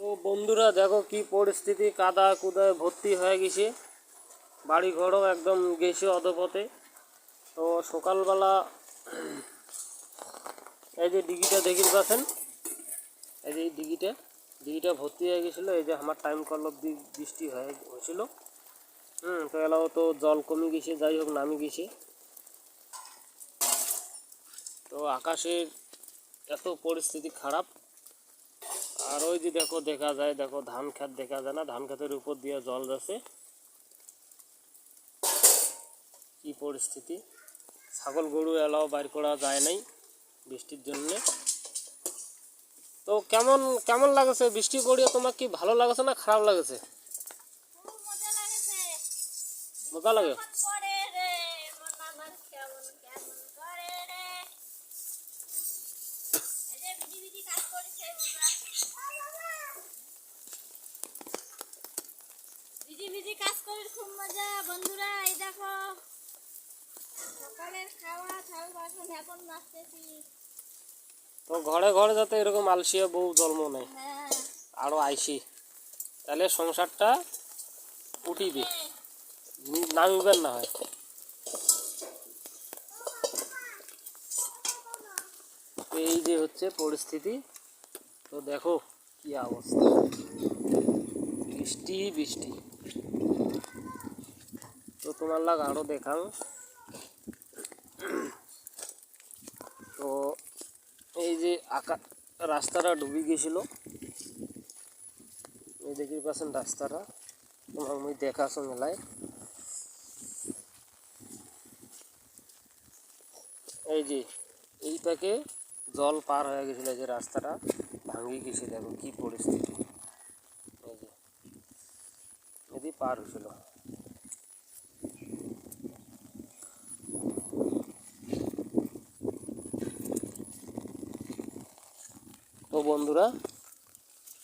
তো বন্ধুরা দেখো কি পরিস্থিতি, কাদা কুদায় ভর্তি হয়ে গেছে, বাড়ি ঘরও একদম গেছে অধপথে। তো সকালবেলা এই যে ডিগিটা দেখতে পাচ্ছেন, এই যে এই ডিগিটা ভর্তি হয়ে গেছিলো। এই যে আমার টাইম কল অব্দি বৃষ্টি হয়েছিল। তো এলাও তো জল কমে গেছে, যাই হোক নামে গেছে। তো আকাশের এত পরিস্থিতি খারাপ। আর ওই যে দেখো দেখা যায়, দেখো ধান ক্ষেত দেখা যায় না, ধান ক্ষেতের উপর দিয়ে জল যাচ্ছে। কি পরিস্থিতি, ছাগল গরু এলাও বাইর করা যায় নাই বৃষ্টির জন্যে। তো কেমন কেমন লাগছে বৃষ্টি পড়িয়ে? তোমার কি ভালো লাগছে না খারাপ লাগছে? মজা লাগে। ভিজি কাজ করি, খুব মজা বন্ধুরা। এই দেখো সকালের খাওয়া থাল বাসন এখন নাচতেছি। তো ঘরে ঘরে যাতে এরকম আলসিয়া বউ জন্ম নেয়, আরো আইসি, তাহলে সংসারটা উঠিবে, নামিবেন না হয়। এই যে হচ্ছে পরিস্থিতি। তো দেখো কি অবস্থা, বৃষ্টি বৃষ্টি। তো তোমার লাগ আরো দেখাং। তো এই যে রাস্তাটা ডুবে গেছিল, এই দেখতে পাচ্ছেন রাস্তাটা, তোমার মুই দেখাছো মেলায়। এই যে এইটাকে জল পার হয়ে গেছিল, এই যে রাস্তাটা ভাঙি গেছে, দেখো কি পরিস্থিতি। এই যে এদি পার হয়েছিল। তো বন্ধুরা,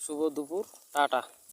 শুভ দুপুর, টাটা।